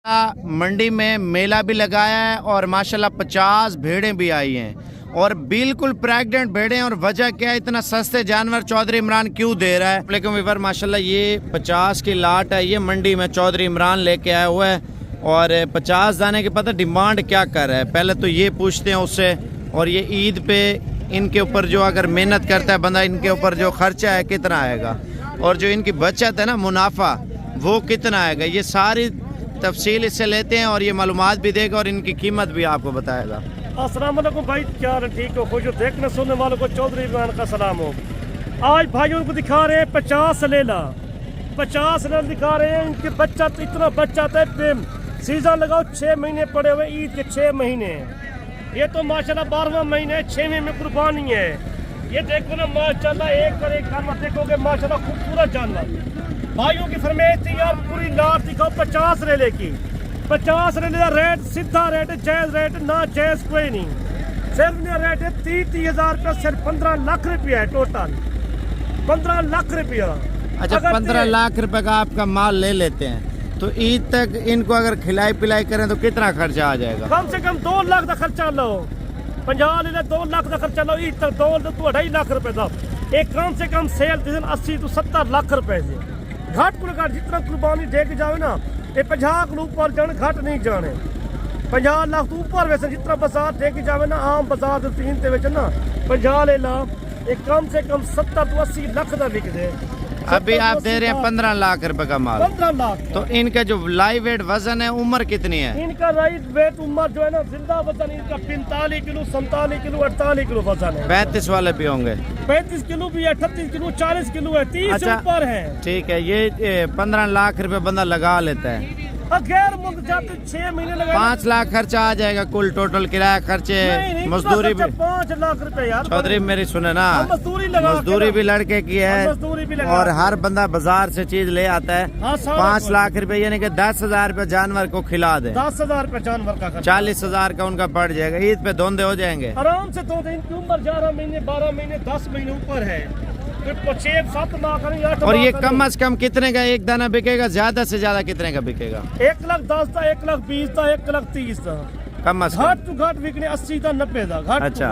मंडी में मेला भी लगाया है और माशाल्लाह 50 भेड़ें भी आई हैं और बिल्कुल प्रेग्नेंट भेड़ें। और वजह क्या है, इतना सस्ते जानवर चौधरी इमरान क्यों दे रहा है। लेकिन विवर माशाल्लाह ये 50 की लाट है, ये मंडी में चौधरी इमरान लेके आया हुआ है और 50 दाने के पता डिमांड क्या कर रहा है। पहले तो ये पूछते हैं उससे, और ये ईद पे इनके ऊपर जो अगर मेहनत करता है बंदा, इनके ऊपर जो खर्चा है कितना आएगा और जो इनकी बचत है ना मुनाफा वो कितना आएगा, ये सारी तफसील इससे लेते हैं और ये मालूमात भी देगा और इनकी कीमत भी आपको बताएगा। अस्सलाम वालेकुम भाई, क्या ठीक हो? खुश हो? देखने सुनने वालों को चौधरी इमरान का सलाम हो। आज भाइयों को दिखा रहे हैं 50 लेला, 50 लेला दिखा रहे हैं। इनके बच्चा तो इतना बच्चा है, सीजन लगाओ 6 महीने पड़े हुए, ईद के 6 महीने। ये तो माशाल्लाह 12वां महीना है, 6वें में कुर्बानी है। ये देखो ना माशाल्लाह, एक पर एक जानवर देखोगे माशाल्लाह खूबसूरत जानवर। भाइयों की फरमाइश थी यार पूरी लाट दिखाओ 50 रेले की। 50 रेले का रेट सीधा रेट, जायज रेट, ना जायज कोई नहीं। सिर्फ रेट है 30,000 रुपया, सिर्फ 15 लाख रुपया है टोटल, 15 लाख रुपया। अच्छा, 15 लाख रुपए का आपका माल ले लेते हैं तो ईद तक इनको अगर खिलाई पिलाई करें तो कितना खर्चा आ जाएगा? कम से कम 2 लाख का खर्चा लो, 50 ले 2 लाख का खर्चा लो ईद तक, 2 तो 2.5 लाख रुपए का। एक कम से कम सेल 80 तो 70 लाख रुपए से घाट को घाट जितना कुर्बानी दे के जावे ना, ये 50 के ऊपर जाने घाट नहीं जाने। 50 लाख तो ऊपर वैसे जितना बाजार दे के जावे ना, आम बाजार तीन ते ना 50 ले ला, एक कम से कम 70 तो 80 लाख का बिक दे। अभी आप दे रहे हैं 15 लाख रुपए का माल, 15 लाख। तो इनका जो लाइव वेट वजन है, उम्र कितनी है? इनका लाइव वेट उम्र जो है ना, जिंदा वजन इनका 45 किलो, 47 किलो, 48 किलो वजन है। 35 वाले भी होंगे? 35 किलो भी है, 38 किलो, 40 किलो है, 30 अच्छा, ऊपर है। ठीक है, ये 15 लाख रुपए बंदा लगा लेता है, गैर मुल्क जाते 6 महीने लगा 5 लाख खर्चा आ जाएगा कुल टोटल, किराया खर्चे मजदूरी भी। 5 लाख रुपए यार। चौधरी मेरी सुने ना, मजदूरी भी लड़के की है और हर बंदा बाजार से चीज ले आता है। 5 लाख रुपए यानी कि 10,000 रुपए जानवर को खिला दे, 10,000 रुपए जानवर का खर्चा, 40,000 का उनका पड़ जाएगा। ईद पे धोंधे हो जाएंगे आराम से। तो इनकी उम्र 11 महीने, 12 महीने, 10 महीने ऊपर है, तो 6-7 लाख। और ये कम से कम कितने का एक दाना बिकेगा, ज्यादा से ज्यादा कितने का बिकेगा? 1,10,000 था, 1,20,000 था, 1,30,000 था। कम से कम घाट टू घाट बिकने 80 था, 90 था घाट। अच्छा,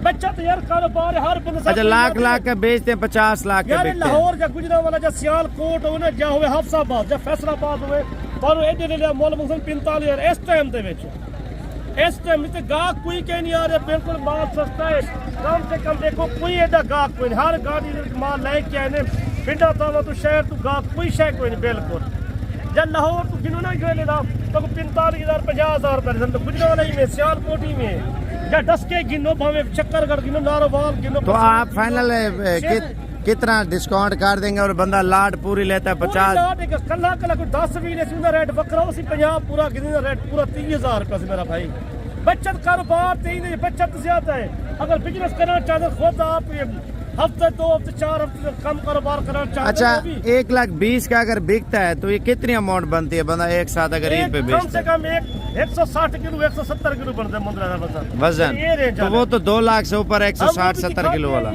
बच्चा तो यार कारोबार हर बंदा। अच्छा, लाख का बेचते हैं, 50 लाख का बिकते हैं। लाहौर या गुजरावाला या सियालकोट हो ना, या होवे हफ्साबाद या फैसलाबाद होवे, पर एडे ले मोल मुसन 45,000 इस टाइम दे विच। इस टाइम ते गाहक कोई कह नहीं आ रहा, बिल्कुल माल सस्ता है। कम से कम देखो कोई एडा गाहक कोई नहीं, हर गाड़ी माल लेके आए ने पिंडा तावा तो शहर तो गाहक कोई शय कोई नहीं बिल्कुल। जब लाहौर तो गिनो ना जो लेना तो 45,000 50,000 रुपए, तो गुजरावाला ही में, सियालकोट ही में, या डसके गिनो, भावे चक्करगढ़ गिनो, नारोवाल गिनो। तो आप फाइनल कितना डिस्काउंट कर देंगे और बंदा लाट पूरी लेता है? 50 कला कला को 10 भी ने रेट वक्रा उसी 50 पूरा गिनो रेट पूरा 30,000 रुपए से मेरा भाई। बचत कारोबार नहीं, बचत ज्यादा है। अगर बिजनेस करना चाहते खुद आप हफ्ते 2 हफ्ते 4 हफ्ते कम कारोबार करना चाहते। अच्छा, 1,20,000 का अगर बिकता है तो ये कितनी अमाउंट बनती है बंदा एक साथ अगर ईद पे बेचता है? कम से कम 160 किलो 170 किलो बनता है मुंद्रा का वजन। तो वो तो 2 लाख से ऊपर 160-70 किलो वाला।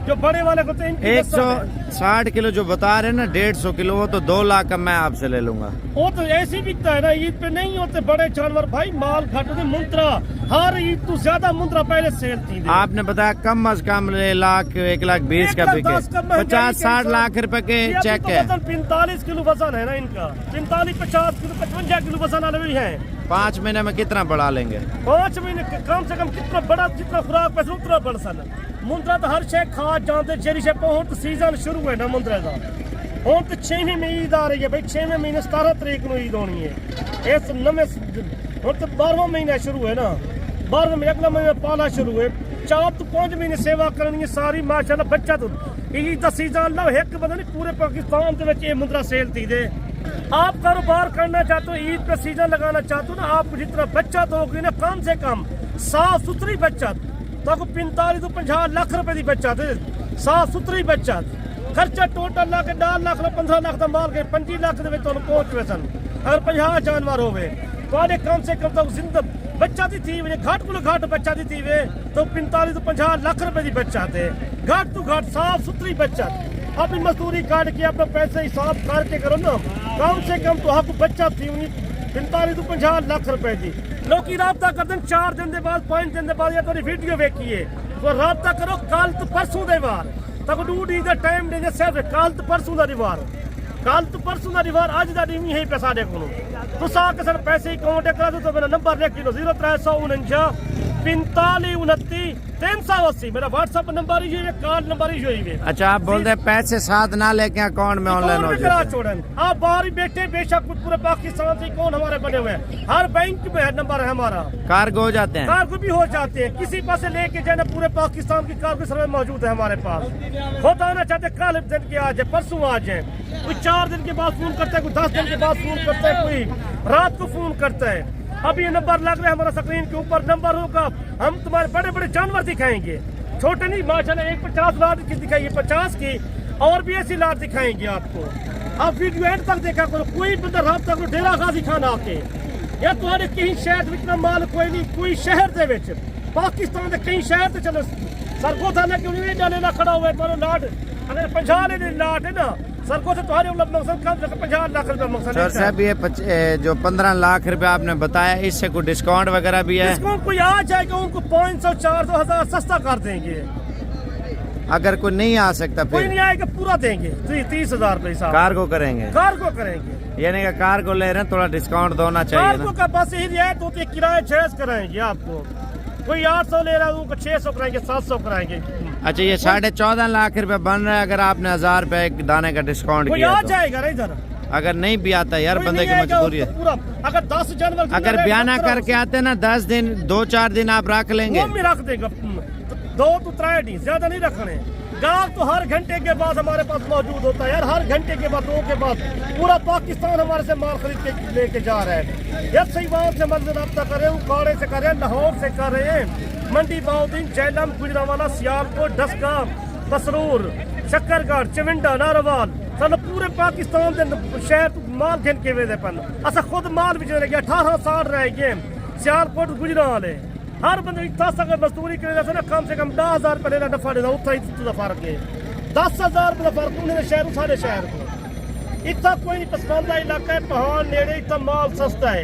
जो बड़े वाले को 160 किलो जो बता रहे हैं ना, 150 किलो, वो तो 2 लाख का मैं आपसे ले लूंगा। वो तो ऐसे बिकता है ना, ईद पे नहीं होते बड़े जानवर भाई, माल घट होते। मुंद्रा हर ईद तो ज्यादा मुंद्रा पहले सेल थी। आपने बताया कम से कम 1,20,000 का बिके, 50-60 लाख रुपए के चेक है। 45 किलो वजन है ना इनका, 45-50 किलो 55 किलो वजन वाले भी है। 5 महीने में कितना बढ़ा लेंगे? 5 महीने कम से कम कितना बड़ा, जितना खुराक पैसे उतना बढ़ सन। मुंद्रा तो हर शे खा जानते, जेरी शे पहुंच सीजन शुरू है ना मुंद्रा का। हूँ तो 6वें में ईद आ रही है भाई, 6वें महीने 17 तारीख को ईद होनी है। इस नवे हूँ तो 12वां महीना शुरू है ना, 12वें में अगला महीना पाला शुरू है। 4 तो 5 महीने सेवा करनी है सारी माशाल्लाह। बच्चा तो ईद का सीजन लो, एक बंदा नहीं पूरे पाकिस्तान के मुंद्रा सेल थी दे। आप कारोबार करना चाहते हो, ईद पे सीजन लगाना चाहते हो ना, आपको जितना बचत होगी ना, कम से कम साफ सुथरी बचत, तो 45 तो 50 लाख रुपए की बचत है, साफ सुथरी बचत। खर्चा टोटल ला के 4 लाख 15 लाख का माल के 25 लाख पहुंचे सन। अगर 50 जानवर हो तो कम से कम तो जिंदा बच्चा दी थी घाट को घाट बच्चा दी थी वे तो 45 तो 50 लाख रुपए की बचत है। घाट तो घाट साफ सुथरी बचत। अपनी मजदूरी काट के अपना पैसे हिसाब करके करो ना, कम से कम तो आपको बचत थी 45 ਤੋਂ 50 ਲੱਖ ਰੁਪਏ ਦੀ। ਲੋਕੀ ਰਾਬਤਾ ਕਰਦੇ ਨੇ 4 ਦਿਨ ਦੇ ਬਾਅਦ 5 ਦਿਨ ਦੇ ਬਾਅਦ ਜਾਂ ਤੁਹਾਡੀ ਵੀਡੀਓ ਵੇਖੀਏ ਤਾਂ ਰਾਬਤਾ ਕਰੋ ਕੱਲ ਤੋਂ ਪਰਸੋਂ ਦੇ ਵਾਰ ਤੱਕ ਡੂਡੀ ਦਾ ਟਾਈਮ ਦੇ ਸਿਰਫ ਕੱਲ ਤੋਂ ਪਰਸੋਂ ਦਾ ਰਿਵਾਰ ਕੱਲ ਤੋਂ ਪਰਸੋਂ ਦਾ ਰਿਵਾਰ ਅੱਜ ਦਾ ਨਹੀਂ ਹੈ ਪੈਸਾ ਦੇ ਕੋਲ ਤੁਸੀਂ ਆ ਕੇ ਸਰ ਪੈਸੇ ਅਕਾਊਂਟ ਕਰਾ ਦੋ ਤਾਂ ਮੇਰਾ ਨੰਬਰ ਲਿਖ ਲਓ 0349 45 29 380 मेरा व्हाट्सएप नंबर ही है कार्ड नंबर ही है। अच्छा आप बोल रहे हैं पैसे साथ ना लेके अकाउंट में ऑनलाइन हो जाए छोड़न आप बाहर ही बैठे बेशक कुछ पूरे पाकिस्तान से कौन हमारे बने हुए हैं हर बैंक में नंबर है हमारा कार्गो हो जाते हैं कार्गो भी हो जाते हैं किसी पास से लेके जाना पूरे पाकिस्तान की कार्गो सर्विस मौजूद है हमारे पास खुद आना चाहते कल दिन के आ जाए परसों आ जाए कोई 4 दिन के बाद फोन करता है कोई 10 दिन के बाद फोन करता है कोई रात को फोन करता है। अब ये नंबर लग रहा है हमारा स्क्रीन के ऊपर नंबर होगा हम तुम्हारे बड़े बड़े जानवर दिखाएंगे छोटे नहीं माशाल्लाह एक 50 लाख की दिखाइए 50 की और भी ऐसी लाख दिखाएंगे आपको। आप वीडियो एंड तक देखा करो कोई बंदा रात तक डेरा गाजी खान आके या तुम्हारे कहीं शहर में इतना माल कोई नहीं कोई शहर दे विच पाकिस्तान के कई शहर से चलो सर को थाना क्यों नहीं जाने ना खड़ा हुआ है तुम्हारा लाट अगर 50 ने लाट है ना सर को तो तुम्हारे मकसद कम 50 लाख रुपए मकसद सर साहब ये जो 15 लाख रुपए आपने बताया इससे कोई डिस्काउंट वगैरह भी है? डिस्काउंट कोई आ जाएगा उनको 500 400 हजार सस्ता कर देंगे। अगर कोई नहीं आ सकता कोई फिर नहीं आएगा पूरा देंगे 30,000 पैसा कार्गो करेंगे यानी कि कार्गो ले रहे हैं थोड़ा डिस्काउंट होना चाहिए कार्गो का बस यही रियायत होती है किराया जायज कराएंगे आपको कोई 800 ले रहा है उनको 600 कराएंगे 700 कराएंगे। अच्छा ये 14.5 लाख रुपए बन रहा है अगर आपने 1000 रुपए एक दाने का डिस्काउंट किया आ जाएगा ना इधर अगर नहीं भी आता यार बंदे की मजबूरी है पूरा अगर 10 जानवर अगर बयाना करके आते ना 10 दिन 2-4 दिन आप रख लेंगे वो रख देगा 2 तो 3 दिन ज्यादा नहीं रखने गाँव तो हर घंटे के बाद हमारे पास मौजूद होता है यार हर घंटे के बाद 2 के बाद पूरा पाकिस्तान हमारे से माल खरीद के लेके जा रहा है यार सही बात से मदद रब्ता कर रहे हैं उकाड़े से कर रहे हैं लाहौर से कर रहे हैं मंडी बाउद्दीन झेलम गुजरांवाला सियालकोट डस्का बसरूर शक्करगढ़ चिविंडा नारोवाल सानू पूरे पाकिस्तान के शहर माल गिन के वे पन असा खुद माल भी लगे 18 साल रह गए सियालकोट गुजरांवाले हर बंदे दस अगर मजदूरी करे ना कम से कम 10,000 रुपये लेना नफा देना उत्था ही फर्क है 10,000 रुपये फर्क उन्हें शहर सारे शहर को इतना कोई नहीं पसंदा इलाका है पहाड़ नेड़े इतना माल सस्ता है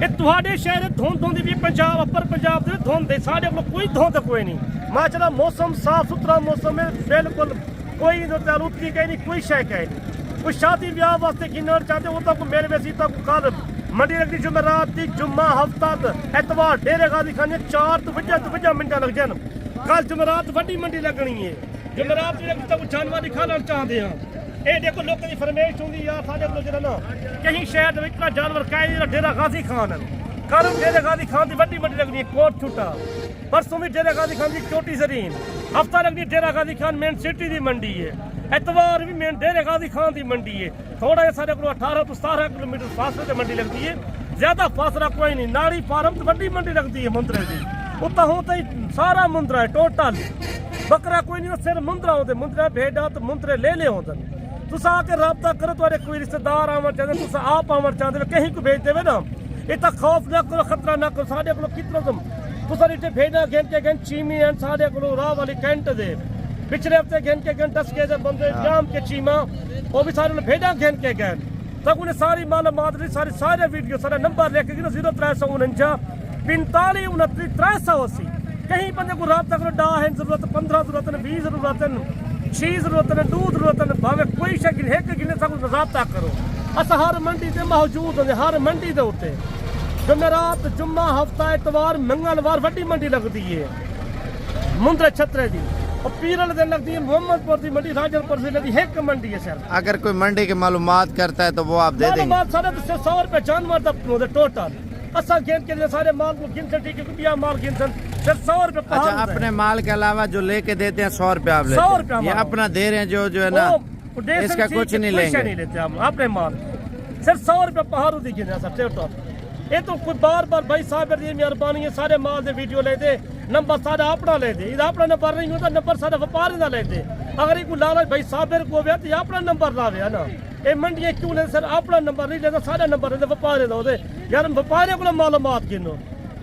ये तुहाडे शहर धुंध होंदी भी पंजाब अपर पंजाब दे धुंध है साडे कोल कोई धुंध कोई नहीं माशाल्लाह मौसम साफ सुथरा मौसम है बिल्कुल कोई आलूदगी कहीं नहीं कोई शय कहीं नहीं कोई शादी ब्याह वास्ते गिनना चाहते वो तक मेरे वैसी तक कल मंडी लगनी जुमेरात दी जुम्मा हफ्ता एतवार डेरे गादी खाने 4 तो 50 मिनट लग जान कल जुमेरात वड्डी मंडी लगनी है जुमेरात तक जानवर दिखाना चाहते हैं ये देखो लोगों की फरमाइश होंगी यार साढ़े को जो ना कहीं शहर में इतना जानवर कहीं डेरा गाजी खान कल डेरे गाजी खान की वड्डी मंडी लगनी है कोट छुट्टा परसों भी डेरा गाजी खान की चोटी जरीन हफ्ता लगनी डेरा गाजी खान मेन सिटी की मंडी है एतवार भी मेन डेरे गाजी खान की मंडी है थोड़ा जिहा साढ़े को 18 तो 17 किलोमीटर फासले से मंडी लगती है ज्यादा फासला कोई नहीं नाड़ी फार्म तो वड्डी मंडी लगती है मुंदरे की उत्ता होता ही सारा मुंदरा है टोटल बकरा कोई नहीं सिर्फ मुंदरा होते मुंदरा भेड़ा तो मुंदरे ले होते तुस आके रब्ता करो तुम्हारे कोई रिश्तेदार आवन चाहते तुस आप आवन चाहते कहीं को भेज देवे ना इतना खौफ ना करो खतरा ना करो साढ़े को कितना तुम तुस इतने भेड़ा गिन के गिन चीमी हैं साढ़े को राह वाली कैंट दे पिछले हफ्ते गिन के गिन टसके दे बंदे जाम के चीमा वो भी सारे भेड़ा गिन के गिन तक उन्हें सारी मालूमात सारे वीडियो सारा नंबर लेके गिनो 0349 45 29 380 कहीं बंदे को रब्ता करो डा है जरूरत 15 जरूरत 20 जरूरत 6 जरूरत 2 जरूरत भावे कोई शक एक गिने सब रब्ता करो अस हर मंडी से मौजूद होंगे हर मंडी के उत्ते जुमेरात जुम्मा हफ्ता एतवार मंगलवार वड्डी मंडी लगती है मुंदरे छतरे दी और पीरल दिन लगती है मोहम्मदपुर की मंडी राजनपुर से लगती है एक मंडी है सर अगर कोई मंडी की मालूमात करता है तो वो आप दे देंगे सारे 100 रुपये जानवर तक टोटल असा गिन के सारे माल को गिन ठीक है रुपया माल गिन सिर्फ 100 रुपये अच्छा अपने माल के अलावा जो लेके देते हैं 100 रुपये आप लेते 100 रुपये ये अपना दे रहे हैं जो है ना इसका कुछ नहीं लेते हम अपने माल सिर्फ 100 रुपये पहाड़ू दी गिने सर टोटल ये तो कोई बार बार भाई साहब दी मेहरबानी है सारे माल दे वीडियो ले दे नंबर सारा अपना ले दे इधर अपना नंबर नहीं होता नंबर सारा व्यापारी का ले दे अगर ये कोई लालच भाई साहब को हो तो अपना नंबर लावे है ना ये मंडियां क्यों ले सर अपना नंबर नहीं लेता सारा नंबर लेते व्यापारी का यार व्यापारी को मालूमात गिनो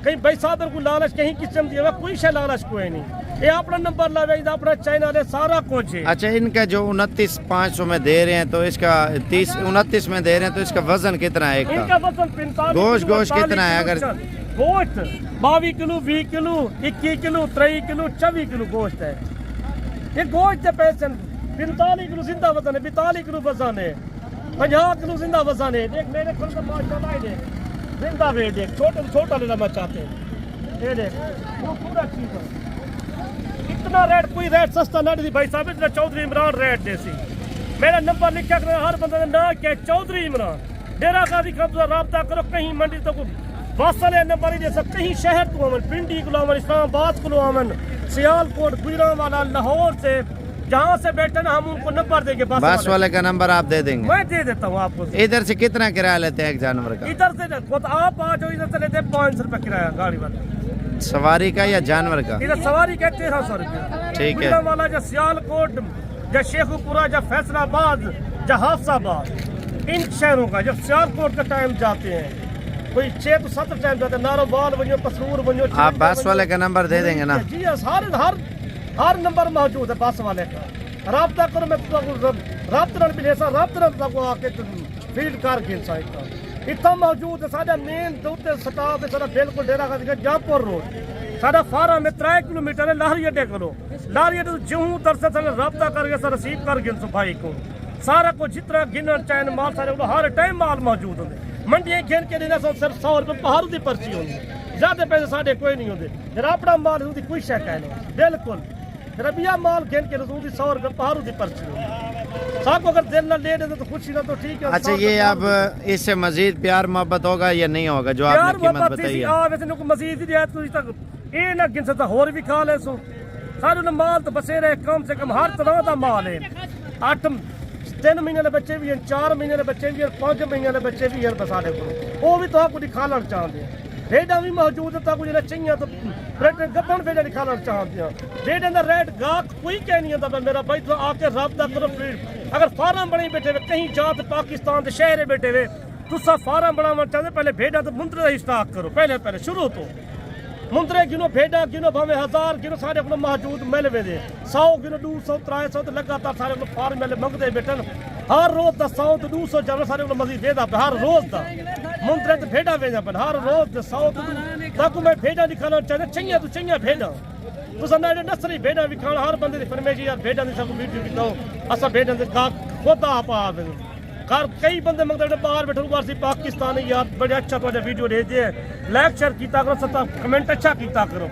कहीं भाई साहब को लालच कहीं किस्म दी कोई शे लालच कोई नहीं ये अपना नंबर ला भेज अपना चैनल है सारा कुछ है। अच्छा, इनका जो 29,500 में दे रहे हैं तो इसका 29 में दे रहे हैं तो इसका वजन कितना है? इनका वजन 45 गोश्त कितना है? अगर गोश्त 22 kilo 20 kilo 21 kilo 23 kilo 24 kilo गोश्त है। ये गोश्त के पैसे 45 किलो जिंदा वजन है, 42 किलो वजन है, 50 किलो जिंदा वजन है। देख मेरे खुद का माशाल्लाह है, देख जिंदा वेट देख, छोटे से छोटा लेना मैं चाहते हैं। ये देख वो पूरा चीज है। इतना रेट कोई रेट सस्ता ना दी भाई साहब, इतना चौधरी इमरान रेट देसी। मेरा नंबर लिखा कर हर बंदे ना क्या चौधरी इमरान डेरा गाजी खान तुम राब्ता करो। कहीं मंडी तो वाले नंबर ही जैसा कहीं शहर तो अमन पिंडी को अमन इस्लामाबाद को अमन सियालकोट गुजरांवाला लाहौर से जहाँ से बैठे ना हम उनको नंबर देंगे। बस वाले का नंबर आप दे देंगे? मैं दे देता हूँ आपको। इधर से कितना किराया लेते हैं एक जानवर का? इधर से आप आ जाओ, इधर से लेते हैं 500 रुपये किराया गाड़ी वाला। सवारी का या जानवर का? इधर सवारी का 1300 रुपये। ठीक है। वाला जो सियालकोट जो शेखुपुरा जो फैसलाबाद जो हाफसाबाद इन शहरों का जब सियालकोट का टाइम जाते हैं कोई 6 तो 7 टाइम जाते हैं, नारोवाल बनो कसूर बनो। आप बस वाले का नंबर दे देंगे ना? जी हर नंबर मौजूद है बस वाले का। राब्ता करो, मैं राब्ता भी ऐसा राब्ता आके फील्ड कर के इतना मौजूद है। साढ़ा मेन दूसरे स्टाफ है सारा बिल्कुल डेरा का जहाँपुर रोड साढ़ा फार्म है 3 किलोमीटर है। लाहरी अड्डे करो, लाहरी अड्डे जूं तरसे सारे राब्ता करके सारा रिसीव कर गिन सफाई को सारा कुछ जितना गिनर चैन माल सारे हर टाइम माल मौजूद होंगे। मंडियां गिन के देना सिर्फ 100 रुपये बाहर की पर्ची होगी, ज्यादा पैसे साढ़े कोई नहीं होते। जरा अपना माल उसकी कोई शिकायत नहीं बिल्कुल। रबिया माल गिन के रसूदी 100 रुपये बाहर की पर्ची होगी। साहब अगर दिल ना ले दे तो खुशी ना तो ठीक है। अच्छा, ये अब इससे मजीद प्यार मोहब्बत होगा या नहीं होगा जो आपने कीमत बताई है? मजीद रियायत तक ये ना गिन सकता होर भी खा ले सो सारे माल तो बसेरे कम से कम हर तरह का माल है। 3 महीने के बच्चे भी हैं, 4 महीने के बच्चे भी हैं, 5 महीने के बच्चे भी हैं बसाने को वो भी तो आपको दिखाना चाहते हैं। भेड़ा भी मौजूद है ताकि जो चाहिए तो गब्बन भेड़ा दिखाना चाहते हैं। भेड़ का रेट गाहक कोई कह नहीं आता मेरा भाई तो आके राब्ता करो। अगर फार्म बने बैठे हुए कहीं जाओ तो पाकिस्तान के शहर बैठे हुए तुसा फार्म बनाना चाहते पहले भेड़ा तो मुंदरे का ही स्टाक करो। पहले शुरू तो मुंदरे गिनो भेड़ा गिनो भावे 1000 गिनो सारे को मौजूद मिल वे 100 गिनो 200 300 तो लगातार सारे को फार्म मिले मंगते बैठन। हर रोज का 100 तो 200 जानवर सारे को मजीद देता हर रोज का मुंदरे तो भेड़ा भेजा पर हर रोज 100 तो मैं भेड़ा दिखाना चाहते चाहिए तो चाहिए भेड़ा तुसा ना नसरी भेड़ा भी खाना हर बंदे की फरमाइश यार भेड़ा की सब वीडियो भी दो असा भेड़ा के खुद आप घर कई बंदे मंगते बाहर बैठे बाहर से पाकिस्तानी यार बड़े अच्छा तो वीडियो भेजे लाइक शेयर किया करो सता कमेंट अच्छा किया करो।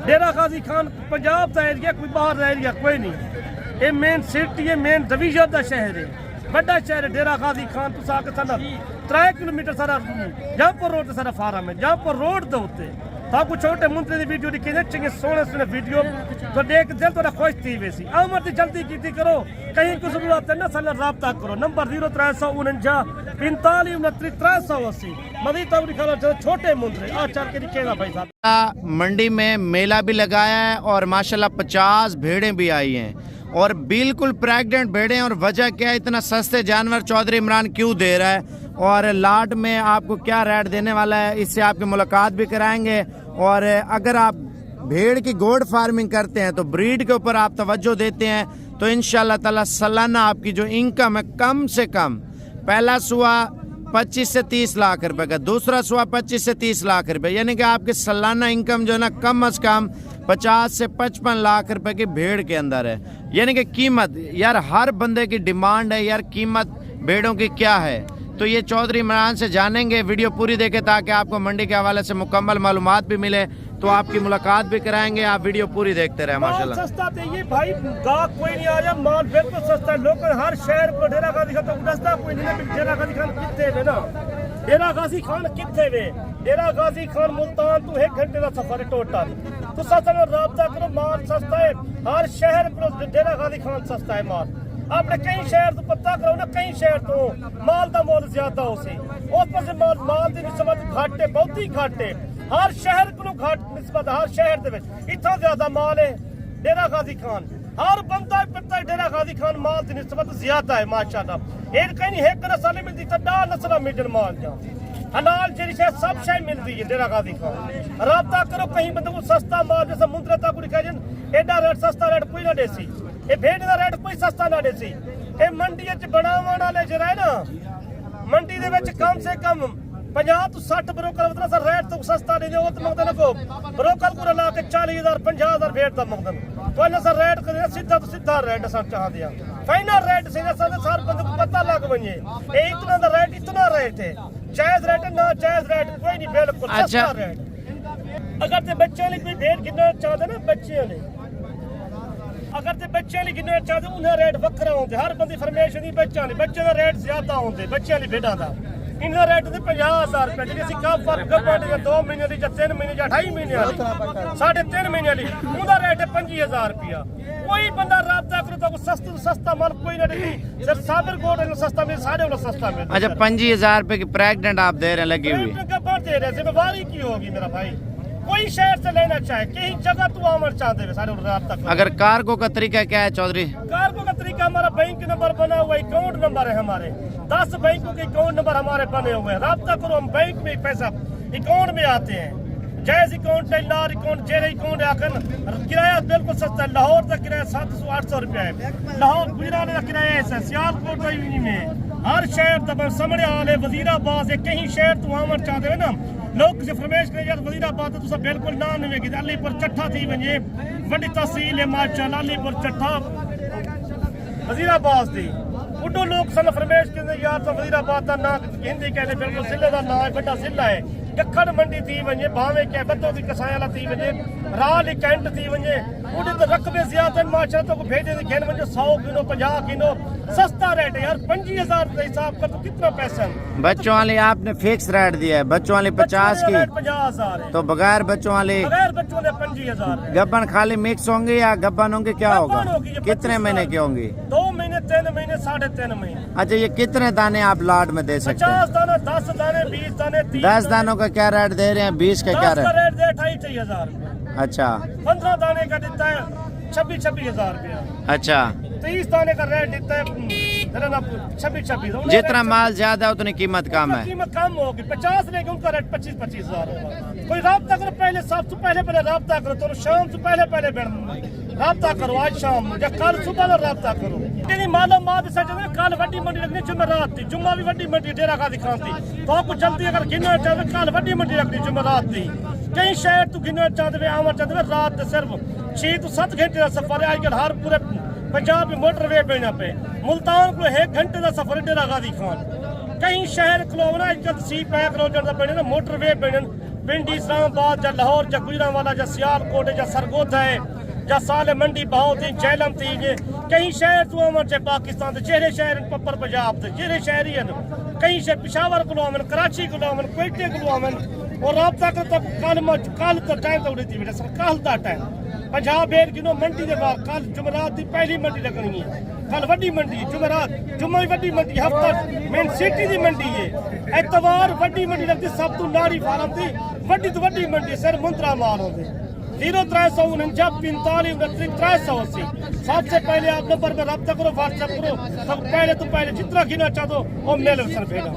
डेरा गाजी खान पंजाब का एरिया कोई बाहर का एरिया कोई नहीं, ये मेन सिटी है मेन डिवीजन का शहर है बड़ा शहर है डेरा गाजी खान। तुस आके सारा 3 किलोमीटर सारा जहाँपुर रोड सारा फार्म है जहाँपुर रोड के उत्ते आपको छोटे मुंदरे की वीडियो दिखे चाहिए सोने वीडियो तो देख दिल थोड़ा खुश थी वैसी आमर की जल्दी की करो कहीं कुछ जरूरत है ना साल राब्ता करो। नंबर 0349 45 29 380 मजीद तक दिखाना चाहिए छोटे मुंदरे आ चल के दिखेगा भाई साहब। मंडी में मेला भी लगाया है और माशाल्लाह 50 भेड़ें भी आई हैं और बिल्कुल प्रेग्नेंट भेड़ें। और वजह क्या है, इतना सस्ते जानवर चौधरी इमरान क्यों दे रहा है और लाट में आपको क्या रेट देने वाला है, इससे आपकी मुलाकात भी कराएंगे। और अगर आप भेड़ की गोड फार्मिंग करते हैं तो ब्रीड के ऊपर आप तवज्जो देते हैं तो इंशाल्लाह ताला सालाना आपकी जो इनकम है कम से कम पहला सुआ 25 से 30 लाख रुपए का, दूसरा सुआ 25 से 30 लाख रुपए, यानी कि आपकी सालाना इनकम जो है ना कम से कम 50 से 55 लाख रुपए की भेड़ के अंदर है। यानी कि कीमत यार हर बंदे की डिमांड है यार कीमत भेड़ों की क्या है। तो ये चौधरी इमरान से जानेंगे, वीडियो पूरी देखें ताकि आपको मंडी के हवाले से मुकम्मल मालूमात भी मिले, तो आपकी मुलाकात भी कराएंगे। आप वीडियो पूरी देखते रहे माशाल्लाह। सस्ता तो ये भाई गाहक कोई नहीं आ रहा, माल बिल्कुल सस्ता है। लोग हर शहर को डेरा गाजी खान तो सस्ता कोई नहीं। डेरा गाजी खान कितने वे ना डेरा गाजी खान कितने वे डेरा गाजी खान मुल्तान तो 1 घंटे का सफर है टोटल। तो सस्ता राब्ता करो माल सस्ता है हर शहर को डेरा गाजी खान सस्ता है माल। आपने कई शहर तो पता करो ना कई शहर तो माल का मोल ज्यादा हो सी उस पर माल की निस्बत घट है बहुत ही घट है। हर शहर को घट निस्बत हर शहर के इतना ज्यादा माल है डेरा गाजी खान। हर बंदा पता है डेरा गाजी खान माल की निस्बत ज्यादा है माशाल्लाह। एक कहीं एक नस्ल मिलती तो 10 नस्ल मिलने माल जा حلال جی شاید سب شے ملتی ہے ڈیرا غازی خان رابطہ کرو کہیں بندے کو سستا مال جیسا مندرے تک لکھا جن ایڈا ریٹ سستا ریٹ کوئی نہ دے سی اے بھیڑ دا ریٹ کوئی سستا نہ دے سی اے منڈی وچ بناون والے جڑا ہے نا منڈی دے وچ کم سے کم 50 تو 60 بروکر مطلب سر ریٹ تو سستا دے دے او تے مقدن کو بروکر کو لا کے 40000 50000 بھیڑ دا مقدن کوئی نہ سر ریٹ کرے سیدھا تو سیدھا ریٹ سر چاہ دیا فائنل ریٹ سے سر بندے کو پتہ لگ ونجے اے اتنا دا ریٹ اتنا ریٹ ہے جائز ریٹ نہ جائز ریٹ کوئی نہیں بالکل سستا ریٹ اگر تے بچے لی کوئی بھیڑ گننا چاہتے نا بچے لی اگر تے بچے لی گننا چاہتے انہیں ریٹ وکرا ہوندے ہر بندی فرمیشن دی بچے دا ریٹ زیادہ ہوندے بچے لی بھیڑاں دا انہیں ریٹ دے 50000 روپے جی اسی کام فرق گبا دی 2 مہینے دی یا 3 مہینے یا 2.5 مہینے والی 3.5 مہینے والی انہاں ریٹ ہے 25000 روپیہ کوئی بندہ رابطہ کرو تو سستا مال کوئی نہ دے صرف صابر کوٹ ہے سستا میں سارے والا سستا میں اچھا 25000 روپے کی پریگننٹ آپ دے رہے ہیں لگی ہوئی گبا دے رہے ذمہ داری کی ہوگی میرا بھائی کوئی شہر سے لینا چاہے کہیں جگہ تو آمر چاہتے ہیں سارے رابطہ کرو اگر کارگو کا طریقہ کیا ہے چودھری کارگو کا طریقہ ہمارا بینک نمبر بنا ہوا ہے اکاؤنٹ نمبر ہے ہمارے 10 بینکوں کے اکاؤنٹ نمبر ہمارے بنے ہوئے ہیں رابطہ کرو ہم بینک میں پیسہ اکاؤنٹ میں آتے ہیں جائز اکاؤنٹ ہے لار اکاؤنٹ جیرے اکاؤنٹ ہے آخر کرایہ بالکل سستا ہے لاہور کا کرایہ 700-800 روپیہ ہے لاہور گجرانے کا کرایہ ایسا ہے سیالکوٹ میں ہر شہر تب سمجھے آلے وزیر آباد ہے کہیں شہر تو آمر چاہتے ہیں نا لوگ سے فرمیش کریں یار وزیر آباد تو سب بالکل نام نہیں گی علی پور چٹھا تھی ونجے وڈی تحصیل ہے ماشاءاللہ علی پور چٹھا وزیر آباد تھی اڈو لوگ سن فرمیش کریں یار تو وزیر آباد کا نام ہندی کہنے بالکل ضلع کا نام ہے بڑا ضلع ہے جکھڑ منڈی تھی ونجے بھاوے کہ بدو کی کسایاں تھی ونجے رال کینٹ تھی ونجے اڈے تو رقبے زیادہ ہیں ماشاءاللہ تو بھیجے دے گھن ونجے 100 کلو 50 کلو سستا ریٹ ہے یار 25000 کا حساب کر تو کتنا پیسہ ہے بچوں والی آپ نے فکس ریٹ دیا ہے بچوں والی 50 کی 50000 ہے تو بغیر بچوں والی بغیر بچوں نے 25000 ہے گبن خالی مکس ہوں گے یا گبن ہوں گے کیا ہوگا گبن ہوگی، یہ کتنے 25 مہینے کی ہوں گی 2 مہینے 3 مہینے 3.5 مہینے اچھا یہ کتنے دانے آپ لاٹ میں دے سکتے ہیں 50 دانے 10 دانے 20 دانے 30 10 دانوں کا کیا ریٹ دے رہے ہیں 20 کا کیا 10 کا ریٹ ریٹ دے 28000 روپے اچھا 15 دانے کا دیتا ہے 26000 روپے اچھا 30 دانے کا ریٹ دیتا ہے 26 جتنا مال زیادہ اتنی قیمت کم ہے قیمت کم ہوگی 50 لے کے ان کا ریٹ 25000 ہوگا کوئی رابطہ کرو پہلے سب سے پہلے رابطہ کرو تو شام سے پہلے رابطہ کرو آج شام یا کل صبح میں رابطہ کرو یعنی معلومات سے کل وڈی منڈی رکھنی جمعرات تھی جمعہ بھی وڈی منڈی ڈیرا غازی خان تھی تو آپ کو جلدی اگر گننا چاہتے کل وڈی منڈی رکھنی جمعرات تھی کئی شہر تو گننا چاہتے ہیں آمر چاہتے ہیں رات صرف 6 تو 7 گھنٹے کا سفر ہے آج کل ہر پورے پنجاب میں موٹر وے بہنا پہ ملتان کو 1 گھنٹے کا سفر ہے ڈیرا غازی خان کئی شہر کلونا آج کل سی پیک روڈ کا بنے نا موٹر وے بہن پنڈی اسلام آباد یا لاہور یا گجرانوالا یا سیالکوٹ یا سرگودا ہے یا سال منڈی بہت تھی جیلم تھی کئی شہر تو آمن چاہے پاکستان تھے چہرے شہر پپر پنجاب تھے چہرے شہری ہیں کئی شہر پشاور کو آمن کراچی کو آمن کوئٹے کو آمن اور رابطہ کرتا کل تو ٹائم تو اڑی تھی بیٹا سر کل دا ٹائم پنجاب بیٹ گنو منڈی دے بعد کل جمعرات دی پہلی منڈی لگنی ہے کل وڈی منڈی جمعرات جمعہ وڈی منڈی ہفتہ مین سٹی دی منڈی ہے اتوار وڈی منڈی لگتی سب تو ناری فارم تھی وڈی تو وڈی منڈی سر منترا مال ہوندے 0349 سب سے پہلے آپ نمبر میں رابطہ کرو واٹس ایپ کرو سب پہلے تو پہلے جتنا گنا چاہو وہ میل سر بھیجو